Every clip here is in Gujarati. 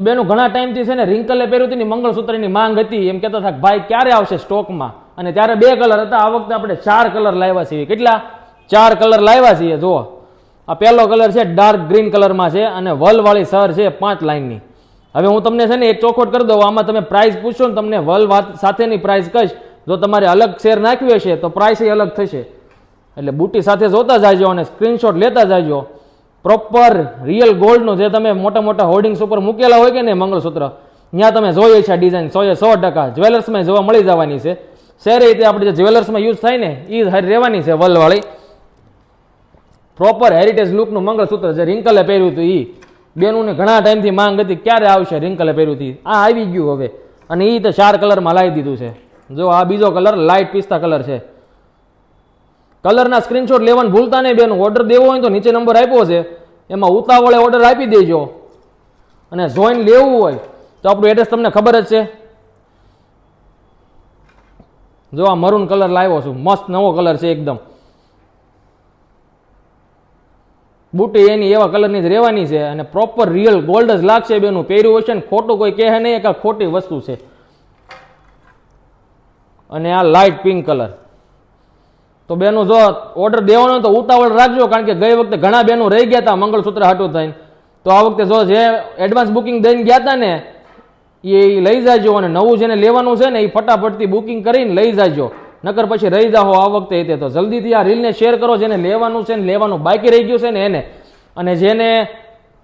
બેનું ઘણા ટાઈમથી છે ને રિંકલે પહેર્યું હતું ને મંગળસૂત્રની માંગ હતી, એમ કહેતા હતા કે ભાઈ ક્યારે આવશે સ્ટોકમાં, અને ત્યારે 2 કલર હતા. આ વખતે આપણે 4 કલર લાવ્યા છીએ. કેટલા? 4 કલર લાવ્યા છીએ. જુઓ, આ પહેલો કલર છે ડાર્ક ગ્રીન કલરમાં છે અને વલવાળી સર છે 5 લાઇનની. હવે હું તમને છે ને એક ચોખવટ કરી દઉં, આમાં તમે પ્રાઇસ પૂછો ને તમને વલ સાથેની પ્રાઇસ કહીશ. જો તમારે અલગ શેર નાખ્યું હશે તો પ્રાઇસ અલગ થશે, એટલે બુટી સાથે જોતા જાજો અને સ્ક્રીનશોટ લેતા જાજો. પ્રોપર રિયલ ગોલ્ડનું જે તમે મોટા મોટા હોર્ડિંગ્સ ઉપર મૂકેલા હોય કે ને મંગળસૂત્ર, ત્યાં તમે જોઈએ છે આ ડિઝાઇન 100% જ્વેલર્સમાં જોવા મળી જવાની છે. શેર રીતે આપણે જે જ્વેલર્સમાં યુઝ થાય ને એ રહેવાની છે વલવાળી. પ્રોપર હેરિટેજ લુકનું મંગળસૂત્ર જે રિંકલે પહેર્યું હતું એ બેનુંને ઘણા ટાઈમથી માંગ હતી ક્યારે આવશે રિંકલે પહેર્યું હતું, આ આવી ગયું હવે. અને એ તો 4 કલરમાં લાવી દીધું છે. જો આ બીજો કલર લાઇટ પિસ્તા કલર છે. કલરના સ્ક્રીનશોટ લેવાનું ભૂલતા નહીં બેનું. ઓર્ડર દેવો હોય તો નીચે નંબર આપ્યો છે, એમાં ઉતાવળે ઓર્ડર આપી દેજો. અને જોઈન લેવું હોય તો આપણું એડ્રેસ તમને ખબર જ છે. જો આ મરૂન કલર લાવ્યો છું, મસ્ત નવો કલર છે એકદમ. બુટી એની એવા કલરની જ રહેવાની છે અને પ્રોપર રિયલ ગોલ્ડ જ લાગશે બેનું. પહેર્યું હશે ને ખોટું કોઈ કહે નહીં કે ખોટી વસ્તુ છે. અને આ લાઇટ પિંક કલર. તો બેનું જો ઓર્ડર દેવાનો તો ઉતાવળ રાખજો, કારણ કે ગઈ વખતે ઘણા બેનું રહી ગયા હતા મંગળસૂત્ર હાટું થઈને. તો આ વખતે જો જે એડવાન્સ બુકિંગ દઈને ગયા હતા ને એ લઈ જાજો, અને નવું જેને લેવાનું છે ને એ ફટાફટથી બુકિંગ કરીને લઈ જાજો, નકર પછી રહી જાઓ આ વખતે. તો જલ્દીથી આ રીલને શેર કરો, જેને લેવાનું છે ને લેવાનું બાકી રહી ગયું છે ને એને. અને જેને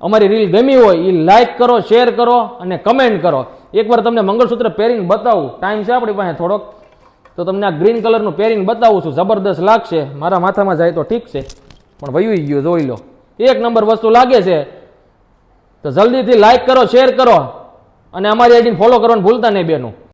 અમારી રીલ ગમી હોય એ લાઇક કરો, શેર કરો અને કમેન્ટ કરો. એકવાર તમને મંગળસૂત્ર પહેરીને બતાવું, ટાઈમ છે આપણી પાસે થોડોક, તો તમને આ ગ્રીન કલરનું પહેરીને બતાવું છું. જબરદસ્ત લાગશે. મારા માથામાં જાય તો ઠીક છે, પણ વયું ગયું, જોઈ લો. 1 નંબર વસ્તુ લાગે છે. તો જલ્દીથી લાઇક કરો, શેર કરો અને અમારી આઈડીને ફોલો કરવાનું ભૂલતા નહીં બેનું.